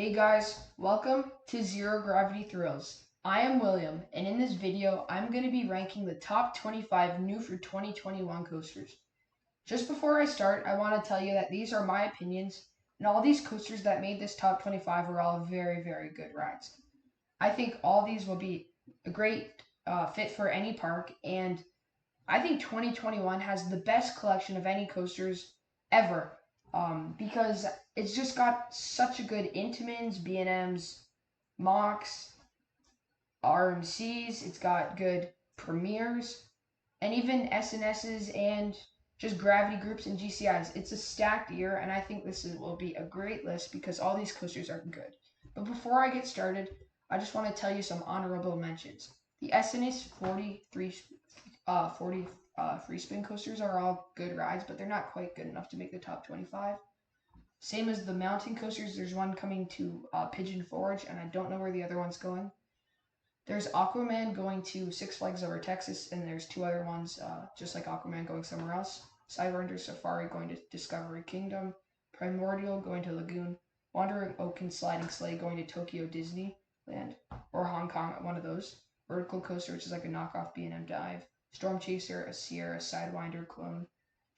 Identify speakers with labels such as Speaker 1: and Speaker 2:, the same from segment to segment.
Speaker 1: Hey guys, welcome to Zero Gravity Thrills. I am William, and in this video, I'm going to be ranking the top 25 new for 2021 coasters. Just before I start, I want to tell you that these are my opinions, and all these coasters that made this top 25 are all very, very good rides. I think all these will be a great fit for any park, and I think 2021 has the best collection of any coasters ever, because it's just got such a good Intamins, B&Ms, Mox, RMCs. It's got good Premiers, and even SNSs and just gravity groups and GCIs. It's a stacked year, and I think will be a great list because all these coasters are good. But before I get started, I just want to tell you some honorable mentions. The SNS 40 free spin coasters are all good rides, but they're not quite good enough to make the top 25. Same as the mountain coasters, there's one coming to Pigeon Forge, and I don't know where the other one's going. There's Aquaman going to Six Flags Over Texas, and there's two other ones, just like Aquaman, going somewhere else. Sidewinder Safari going to Discovery Kingdom. Primordial going to Lagoon. Wandering Oak Sliding Sleigh going to Tokyo Disneyland, or Hong Kong, one of those. Vertical Coaster, which is like a knockoff B&M Dive. Storm Chaser, a Sierra Sidewinder clone.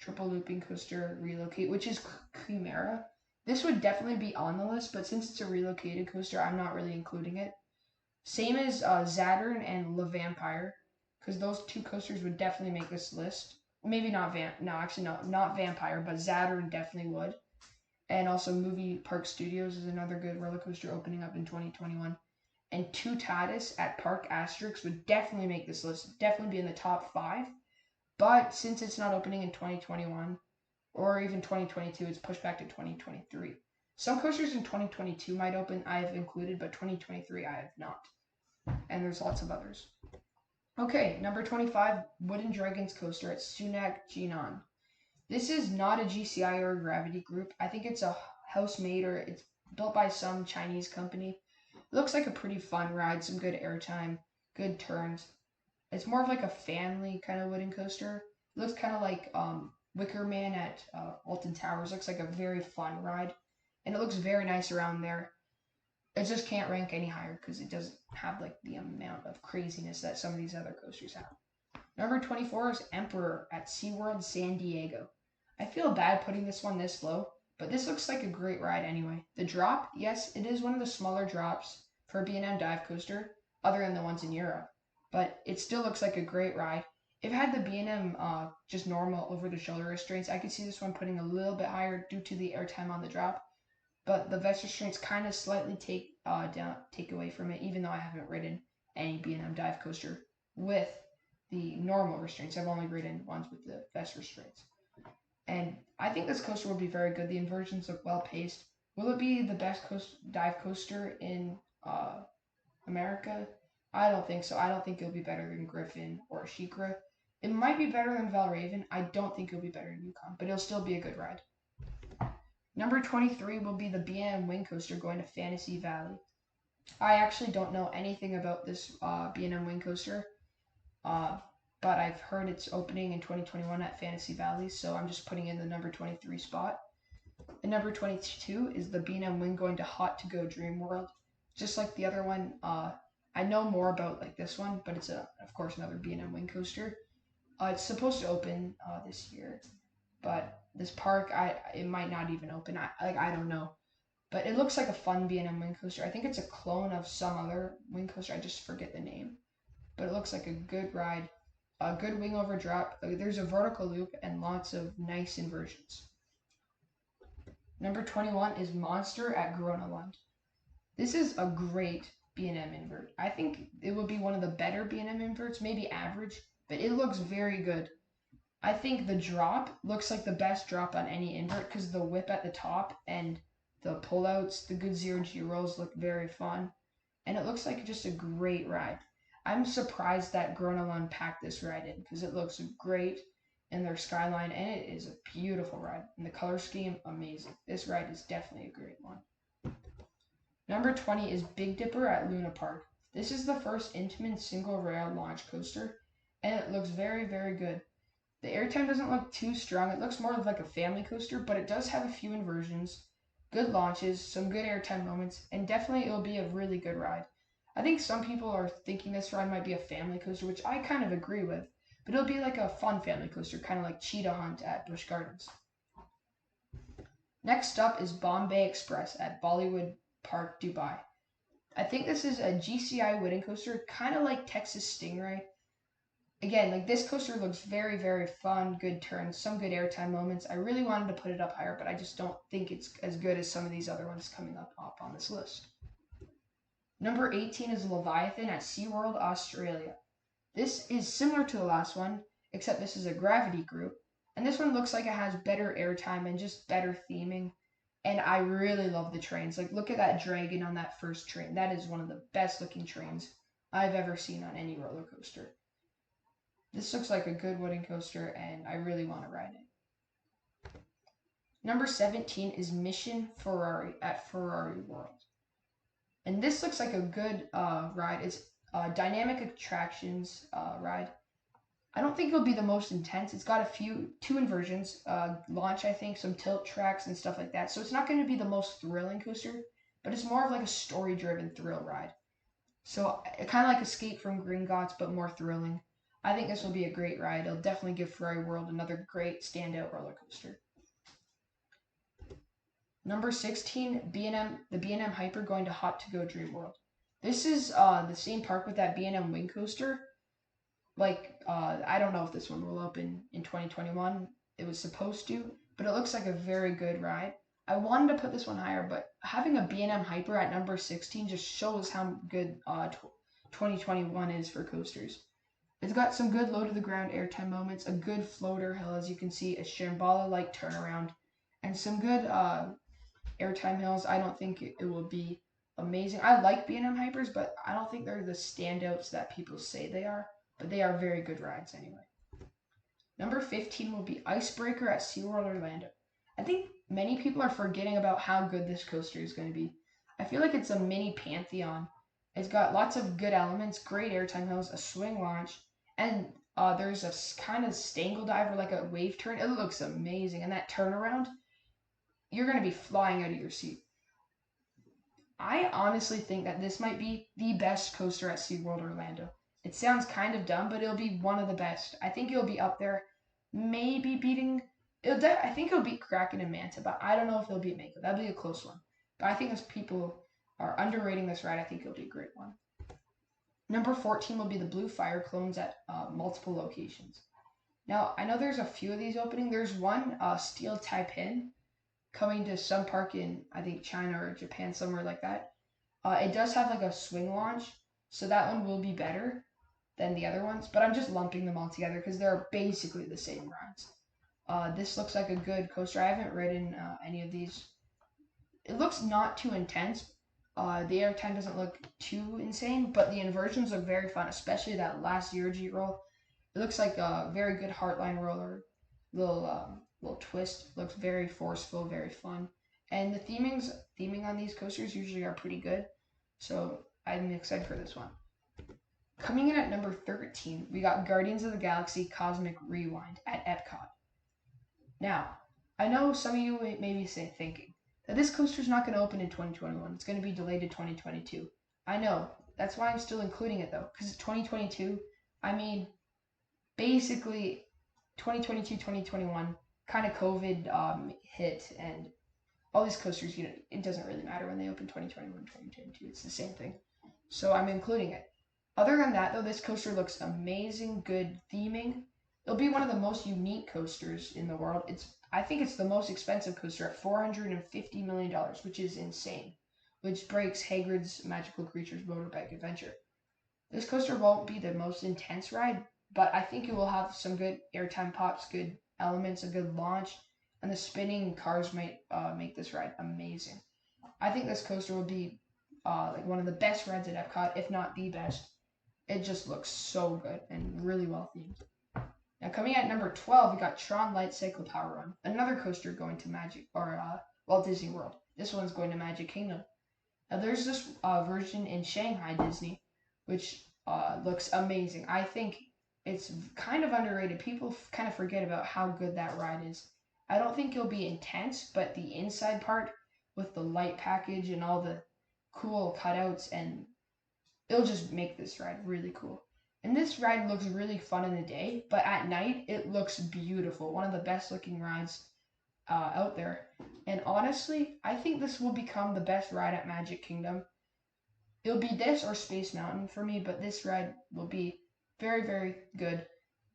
Speaker 1: Triple Looping Coaster Relocate, which is Chimera. This would definitely be on the list, but since it's a relocated coaster, I'm not really including it. Same as Saturn and Le Vampire, because those two coasters would definitely make this list. Maybe not not Vampire, but Saturn definitely would. And also Movie Park Studios is another good roller coaster opening up in 2021. And Toutatis at Park Asterix would definitely make this list, definitely be in the top 5. But since it's not opening in 2021 or even 2022, it's pushed back to 2023. Some coasters in 2022 might open, I have included, but 2023 I have not. And there's lots of others. Okay, number 25, Wooden Dragons Coaster at Sunak Jinan. This is not a GCI or a gravity group. I think it's a house-made, or it's built by some Chinese company. It looks like a pretty fun ride, some good airtime, good turns. It's more of like a family kind of wooden coaster. It looks kind of like Wicker Man at Alton Towers. Looks like a very fun ride, and it looks very nice around there. It just can't rank any higher because it doesn't have like the amount of craziness that some of these other coasters have. Number 24 is Emperor at SeaWorld San Diego. I feel bad putting this one this low, but this looks like a great ride anyway. The drop, yes, it is one of the smaller drops for a B&M dive coaster, other than the ones in Europe, but it still looks like a great ride. If it had the B&M just normal over-the-shoulder restraints, I could see this one putting a little bit higher due to the airtime on the drop, but the vest restraints kind of slightly take away from it, even though I haven't ridden any B&M dive coaster with the normal restraints. I've only ridden ones with the vest restraints. And I think this coaster will be very good. The inversions look well paced. Will it be the best dive coaster in America? I don't think so. I don't think it'll be better than Griffon or SheiKra. It might be better than Valravn. I don't think it'll be better than Yukon, but it'll still be a good ride. Number 23 will be the B&M Wing Coaster going to Fantasy Valley. I actually don't know anything about this B&M Wing Coaster, but I've heard it's opening in 2021 at Fantasy Valley, so I'm just putting in the number 23 spot. And number 22 is the B&M Wing going to Hot to Go Dream World. Just like the other one, I know more about like this one, but it's of course another B&M Wing Coaster. It's supposed to open this year, but this park, it might not even open. I don't know, but it looks like a fun B&M Wing Coaster. I think it's a clone of some other wing coaster. I just forget the name, but it looks like a good ride, a good wing over drop. There's a vertical loop and lots of nice inversions. Number 21 is Monster at Groenland. This is a great B&M invert. I think it will be one of the better B&M inverts, maybe average, but it looks very good. I think the drop looks like the best drop on any invert because the whip at the top and the pullouts, the good zero-G rolls look very fun. And it looks like just a great ride. I'm surprised that Groenland packed this ride in because it looks great in their skyline, and it is a beautiful ride. And the color scheme, amazing. This ride is definitely a great one. Number 20 is Big Dipper at Luna Park. This is the first Intamin single rail launch coaster, and it looks very, very good. The airtime doesn't look too strong. It looks more like a family coaster, but it does have a few inversions. good launches, some good airtime moments, and definitely it'll be a really good ride. I think some people are thinking this ride might be a family coaster, which I kind of agree with, but it'll be like a fun family coaster, kind of like Cheetah Hunt at Busch Gardens. Next up is Bombay Express at Bollywood Park, Dubai. I think this is a GCI wooden coaster, kind of like Texas Stingray. Again, like this coaster looks very, very fun, good turns, some good airtime moments. I really wanted to put it up higher, but I just don't think it's as good as some of these other ones coming up on this list. Number 18 is Leviathan at SeaWorld Australia. This is similar to the last one, except this is a gravity group. And this one looks like it has better airtime and just better theming. And I really love the trains. Like, look at that dragon on that first train. That is one of the best looking trains I've ever seen on any roller coaster. This looks like a good wooden coaster, and I really want to ride it. Number 17 is Mission Ferrari at Ferrari World. And this looks like a good ride. It's a dynamic attractions ride. I don't think it'll be the most intense. It's got two inversions, launch, I think, some tilt tracks and stuff like that. So it's not going to be the most thrilling coaster, but it's more of like a story-driven thrill ride. So kind of like Escape from Gringotts, but more thrilling. I think this will be a great ride. It'll definitely give Ferrari World another great standout roller coaster. Number 16, the B&M Hyper going to Hot to Go Dream World. This is the same park with that B&M Wing Coaster. I don't know if this one will open in 2021. It was supposed to, but it looks like a very good ride. I wanted to put this one higher, but having a B&M Hyper at number 16 just shows how good 2021 is for coasters. It's got some good low to the ground airtime moments, a good floater hill, as you can see, a Shambhala-like turnaround, and some good airtime hills. I don't think it will be amazing. I like B&M Hypers, but I don't think they're the standouts that people say they are. But they are very good rides anyway. Number 15 will be Icebreaker at SeaWorld Orlando. I think many people are forgetting about how good this coaster is going to be. I feel like it's a mini Pantheon. It's got lots of good elements, great airtime hills, a swing launch, and there's a kind of stangle dive or like a wave turn. It looks amazing. And that turnaround, you're going to be flying out of your seat. I honestly think that this might be the best coaster at SeaWorld Orlando. It sounds kind of dumb, but it'll be one of the best. I think it'll be up there, maybe beating. I think it'll beat Kraken and Manta, but I don't know if it'll beat Mako. That'll be a close one. But I think as people are underrating this ride, I think it'll be a great one. Number 14 will be the Blue Fire Clones at multiple locations. Now, I know there's a few of these opening. There's one, Steel Taipin, coming to some park in, I think, China or Japan, somewhere like that. It does have like a swing launch, so that one will be better than the other ones, but I'm just lumping them all together because they're basically the same rides. This looks like a good coaster. I haven't ridden any of these. It looks not too intense. The airtime doesn't look too insane, but the inversions look very fun, especially that last Zero-G roll. It looks like a very good Heartline roller. Little twist. Looks very forceful, very fun. And the theming on these coasters usually are pretty good. So I'm excited for this one. Coming in at number 13, we got Guardians of the Galaxy Cosmic Rewind at Epcot. Now, I know some of you may be thinking that this coaster is not going to open in 2021. It's going to be delayed to 2022. I know. That's why I'm still including it, though, because it's 2022. I mean, basically, 2022, 2021, kind of COVID hit, and all these coasters, it doesn't really matter when they open 2021, 2022. It's the same thing. So I'm including it. Other than that, though, this coaster looks amazing, good theming. It'll be one of the most unique coasters in the world. I think it's the most expensive coaster at $450 million, which is insane, which breaks Hagrid's Magical Creatures Motorbike Adventure. This coaster won't be the most intense ride, but I think it will have some good airtime pops, good elements, a good launch, and the spinning cars might make this ride amazing. I think this coaster will be like one of the best rides at Epcot, if not the best. It just looks so good and really well themed. Now coming at number 12, we got Tron Light Cycle Power Run, another coaster going to Walt Disney World. This one's going to Magic Kingdom. Now there's this version in Shanghai Disney, which looks amazing. I think it's kind of underrated. People kind of forget about how good that ride is. I don't think it'll be intense, but the inside part with the light package and all the cool cutouts, and it'll just make this ride really cool. And this ride looks really fun in the day, but at night it looks beautiful. One of the best looking rides out there. And honestly, I think this will become the best ride at Magic Kingdom. It'll be this or Space Mountain for me, but this ride will be very, very good.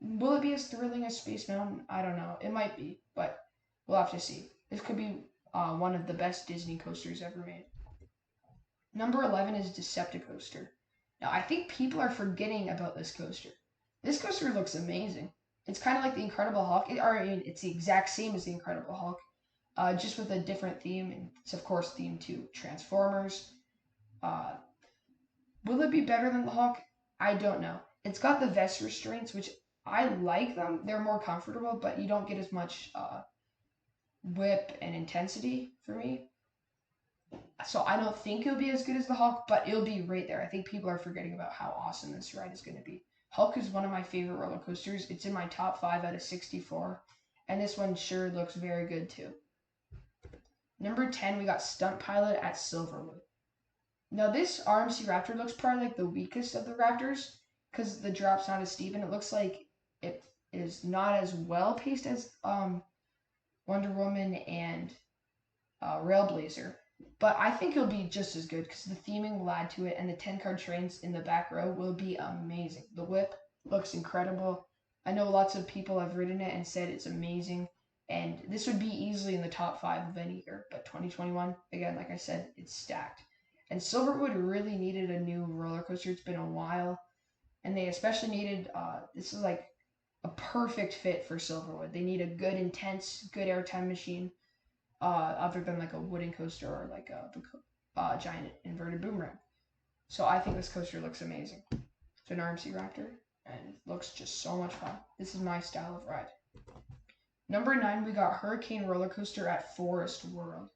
Speaker 1: Will it be as thrilling as Space Mountain? I don't know. It might be, but we'll have to see. This could be one of the best Disney coasters ever made. Number 11 is Decepticoaster. Now, I think people are forgetting about this coaster. This coaster looks amazing. It's kind of like the Incredible Hulk. It's the exact same as the Incredible Hulk, just with a different theme. And it's, of course, themed to Transformers. Uh, will it be better than the Hulk? I don't know. It's got the vest restraints, which I like them. They're more comfortable, but you don't get as much whip and intensity for me. So I don't think it'll be as good as the Hulk, but it'll be right there. I think people are forgetting about how awesome this ride is going to be. Hulk is one of my favorite roller coasters. It's in my top 5 out of 64, and this one sure looks very good too. Number 10, we got Stunt Pilot at Silverwood. Now this RMC Raptor looks probably like the weakest of the Raptors because the drop's not as steep, and it looks like it is not as well paced as Wonder Woman and Railblazer. But I think it'll be just as good because the theming will add to it, and the 10-card trains in the back row will be amazing. The whip looks incredible. I know lots of people have ridden it and said it's amazing, and this would be easily in the top 5 of any year. But 2021, again, like I said, it's stacked. And Silverwood really needed a new roller coaster. It's been a while, and they especially needed, this is like a perfect fit for Silverwood. They need a good, intense, good airtime machine. Other than like a wooden coaster or like a giant inverted boomerang. So I think this coaster looks amazing. It's an RMC Raptor and it looks just so much fun. This is my style of ride. Number 9, we got Hurricane Roller Coaster at Forest World.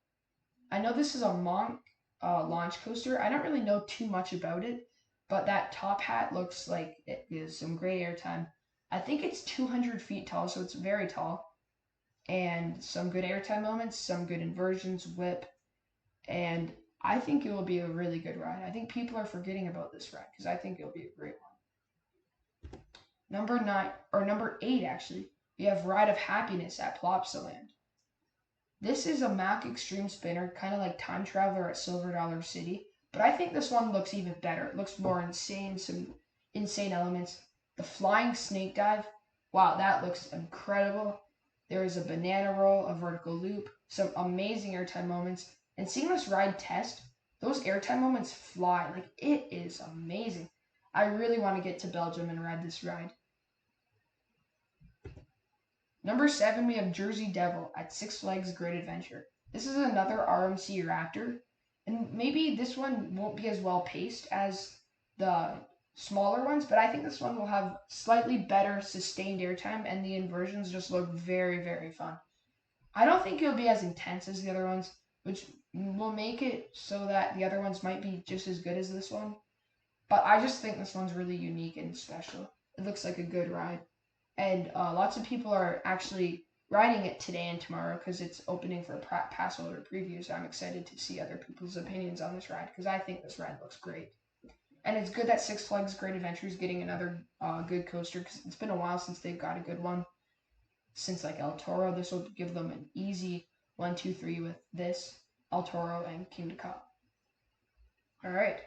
Speaker 1: I know this is a Monk launch coaster. I don't really know too much about it, but that top hat looks like it is some great airtime. I think it's 200 feet tall, so it's very tall. And some good airtime moments, some good inversions, whip, and I think it will be a really good ride. I think people are forgetting about this ride because I think it'll be a great one. Number 8 actually, we have Ride of Happiness at Plopsaland. This is a Mack Extreme Spinner, kind of like Time Traveler at Silver Dollar City, but I think this one looks even better. It looks more insane, some insane elements. The Flying Snake Dive, wow, that looks incredible. There is a banana roll, a vertical loop, some amazing airtime moments, and seeing this ride test, those airtime moments fly. Like, it is amazing. I really want to get to Belgium and ride this ride. Number 7, we have Jersey Devil at Six Flags Great Adventure. This is another RMC Raptor, and maybe this one won't be as well paced as the smaller ones, but I think this one will have slightly better sustained airtime, and the inversions just look very, very fun. I don't think it'll be as intense as the other ones, which will make it so that the other ones might be just as good as this one. But I just think this one's really unique and special. It looks like a good ride. And lots of people are actually riding it today and tomorrow because it's opening for pass holder previews. I'm excited to see other people's opinions on this ride because I think this ride looks great. And it's good that Six Flags Great Adventure is getting another good coaster because it's been a while since they've got a good one. Since like El Toro, this will give them an easy 1, 2, 3 with this, El Toro, and Kingda Ka. All right.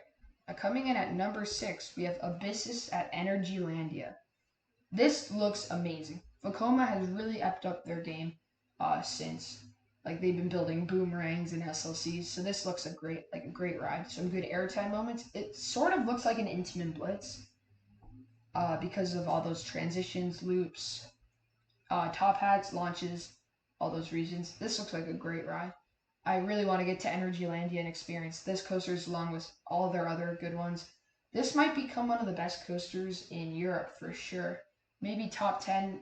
Speaker 1: Coming in at number 6, we have Abyssus at Energylandia. This looks amazing. Vekoma has really upped up their game since like they've been building boomerangs and SLCs. So this looks a great ride. Some good airtime moments. It sort of looks like an Intamin Blitz because of all those transitions, loops, top hats, launches, all those regions. This looks like a great ride. I really want to get to Energylandia and experience this coaster along with all their other good ones. This might become one of the best coasters in Europe for sure. Maybe top 10.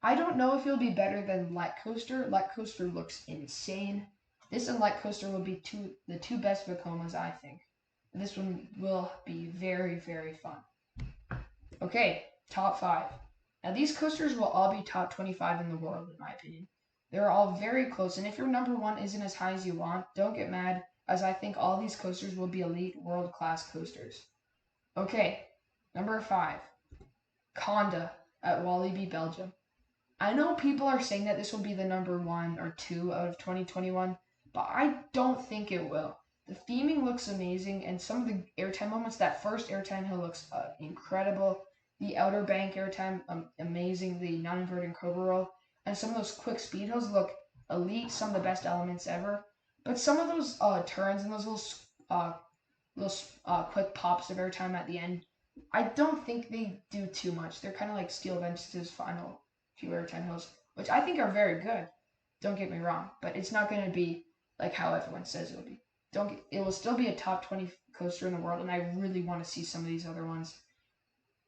Speaker 1: I don't know if it'll be better than Let Coaster. Let Coaster looks insane. This and Let Coaster will be the two best Vekomas, I think. This one will be very, very fun. Okay, top 5. Now these coasters will all be top 25 in the world, in my opinion. They're all very close, and if your number one isn't as high as you want, don't get mad, as I think all these coasters will be elite world-class coasters. Okay, number 5, Conda at Walibi, Belgium. I know people are saying that this will be the number 1 or 2 out of 2021, but I don't think it will. The theming looks amazing, and some of the airtime moments, that first airtime hill looks incredible. The Outer Bank airtime, amazing. The non-inverted cobra roll, and some of those quick speed hills look elite. Some of the best elements ever. But some of those turns and those little quick pops of airtime at the end, I don't think they do too much. They're kind of like Steel Vengeance's final few airtime hills, which I think are very good. Don't get me wrong, but it's not going to be like how everyone says it'll be. It will still be a top 20 coaster in the world, and I really want to see some of these other ones.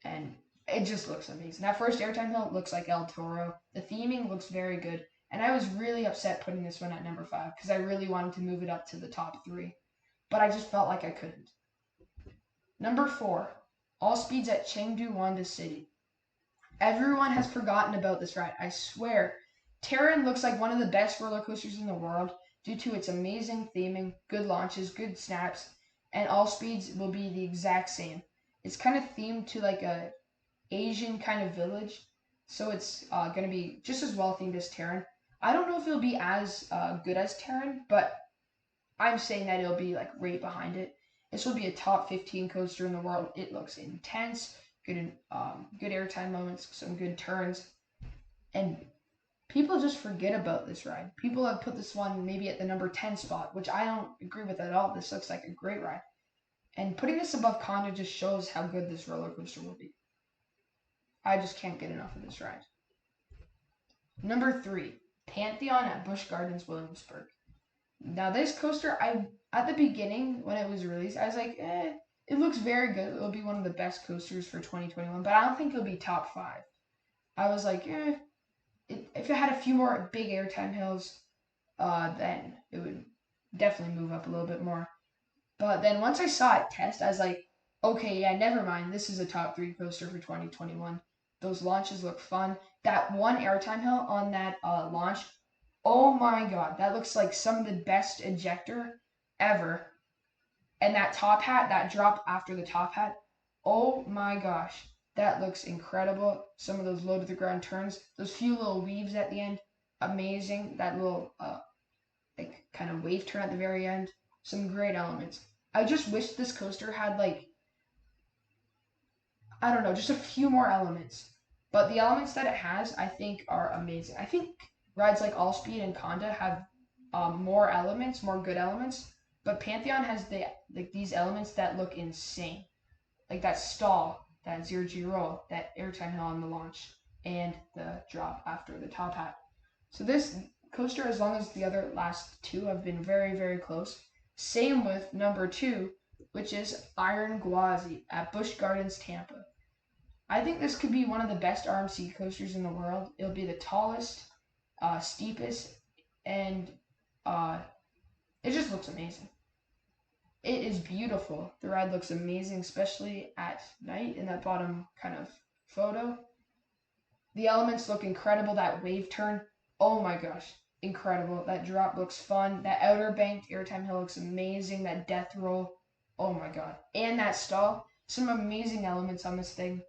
Speaker 1: And it just looks amazing. That first airtime hill looks like El Toro. The theming looks very good, and I was really upset putting this one at number 5 because I really wanted to move it up to the top 3, but I just felt like I couldn't. Number 4, All Speeds at Chengdu Wanda City. Everyone has forgotten about this ride, I swear. Terran looks like one of the best roller coasters in the world due to its amazing theming, good launches, good snaps, and All Speeds will be the exact same. It's kind of themed to like a Asian kind of village, so it's going to be just as well themed as Terran. I don't know if it'll be as good as Terran, but I'm saying that it'll be like right behind it. This will be a top 15 coaster in the world. It looks intense, good airtime moments, some good turns, and people just forget about this ride. People have put this one maybe at the number 10 spot, which I don't agree with at all. This looks like a great ride. And putting this above Conda just shows how good this roller coaster will be. I just can't get enough of this ride. Number 3, Pantheon at Busch Gardens, Williamsburg. Now this coaster, at the beginning when it was released, I was like, it looks very good. It'll be one of the best coasters for 2021, but I don't think it'll be top 5. I was like, if it had a few more big airtime hills, then it would definitely move up a little bit more. But then once I saw it test, I was like, okay, yeah, never mind. This is a top 3 coaster for 2021. Those launches look fun. That one airtime hill on that launch, oh my god, that looks like some of the best ejector ever. And that top hat, that drop after the top hat, oh my gosh, that looks incredible. Some of those low to the ground turns, those few little weaves at the end, amazing. That little like kind of wave turn at the very end, some great elements. I just wish this coaster had like, I don't know, just a few more elements. But the elements that it has, I think, are amazing. I think rides like All Speed and Conda have more elements, more good elements. But Pantheon has these elements that look insane. Like that stall, that zero-G roll, that airtime hill on the launch, and the drop after the top hat. So this coaster, as long as the other last 2 have been very, very close. Same with number 2, which is Iron Gwazi at Busch Gardens, Tampa. I think this could be one of the best RMC coasters in the world. It'll be the tallest, steepest, and it just looks amazing. It is beautiful. The ride looks amazing, especially at night in that bottom kind of photo. The elements look incredible. That wave turn, oh my gosh, incredible. That drop looks fun. That outer banked airtime hill looks amazing. That death roll, oh my god. And that stall, some amazing elements on this thing.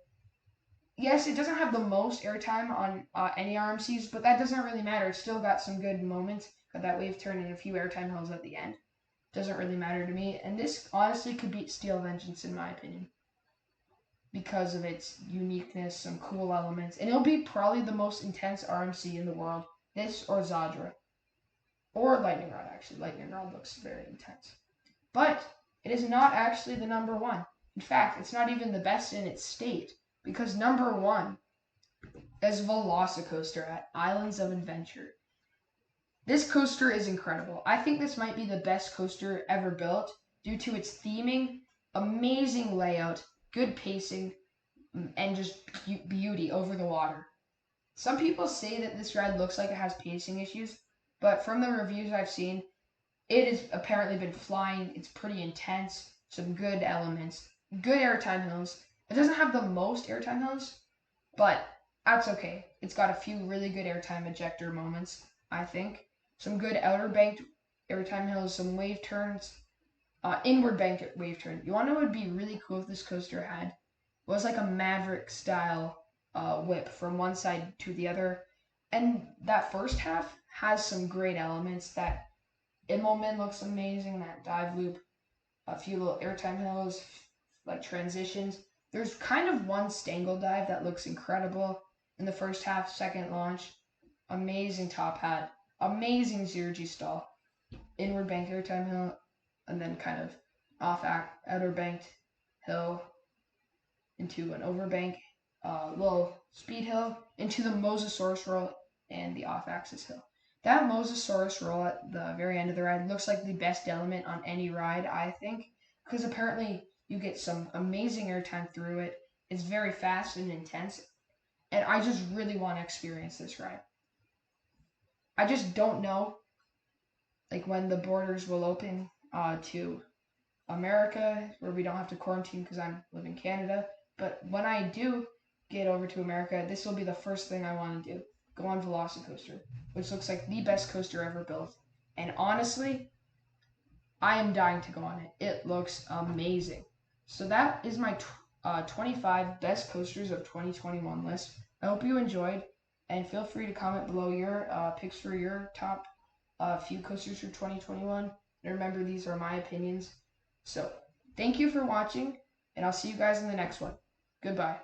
Speaker 1: Yes, it doesn't have the most airtime on any RMCs, but that doesn't really matter. It's still got some good moments. Got that wave turn and a few airtime hills at the end. Doesn't really matter to me. And this honestly could beat Steel Vengeance in my opinion, because of its uniqueness, some cool elements. And it'll be probably the most intense RMC in the world. This or Zadra. Or Lightning Rod, actually. Lightning Rod looks very intense. But it is not actually the number 1. In fact, it's not even the best in its state, because number 1 is Velocicoaster at Islands of Adventure. This coaster is incredible. I think this might be the best coaster ever built due to its theming, amazing layout, good pacing, and just beauty over the water. Some people say that this ride looks like it has pacing issues, but from the reviews I've seen, it has apparently been flying. It's pretty intense, some good elements, good airtime hills. It doesn't have the most airtime hills, but that's okay. It's got a few really good airtime ejector moments. I think. Some good outer banked airtime hills, some wave turns, inward banked wave turn. You want to know what would be really cool if this coaster had? It was like a Maverick style whip from one side to the other. And that first half has some great elements. That Immelman looks amazing, that dive loop, a few little airtime hills, like transitions. There's kind of one Stangle dive that looks incredible in the first half, second launch. Amazing top hat, amazing zero G stall, inward bank airtime hill, and then kind of outer banked hill into an overbank, little speed hill into the Mosasaurus roll and the off axis hill. That Mosasaurus roll at the very end of the ride looks like the best element on any ride, I think, because apparently you get some amazing airtime through it. It's very fast and intense, and I just really want to experience this ride. I just don't know, like, when the borders will open to America, where we don't have to quarantine because I live in Canada. But when I do get over to America, this will be the first thing I want to do. Go on Velocicoaster, which looks like the best coaster ever built. And honestly, I am dying to go on it. It looks amazing. So that is my 25 best coasters of 2021 list. I hope you enjoyed, and feel free to comment below your picks for your top few coasters for 2021. And remember, these are my opinions. So thank you for watching, and I'll see you guys in the next one. Goodbye.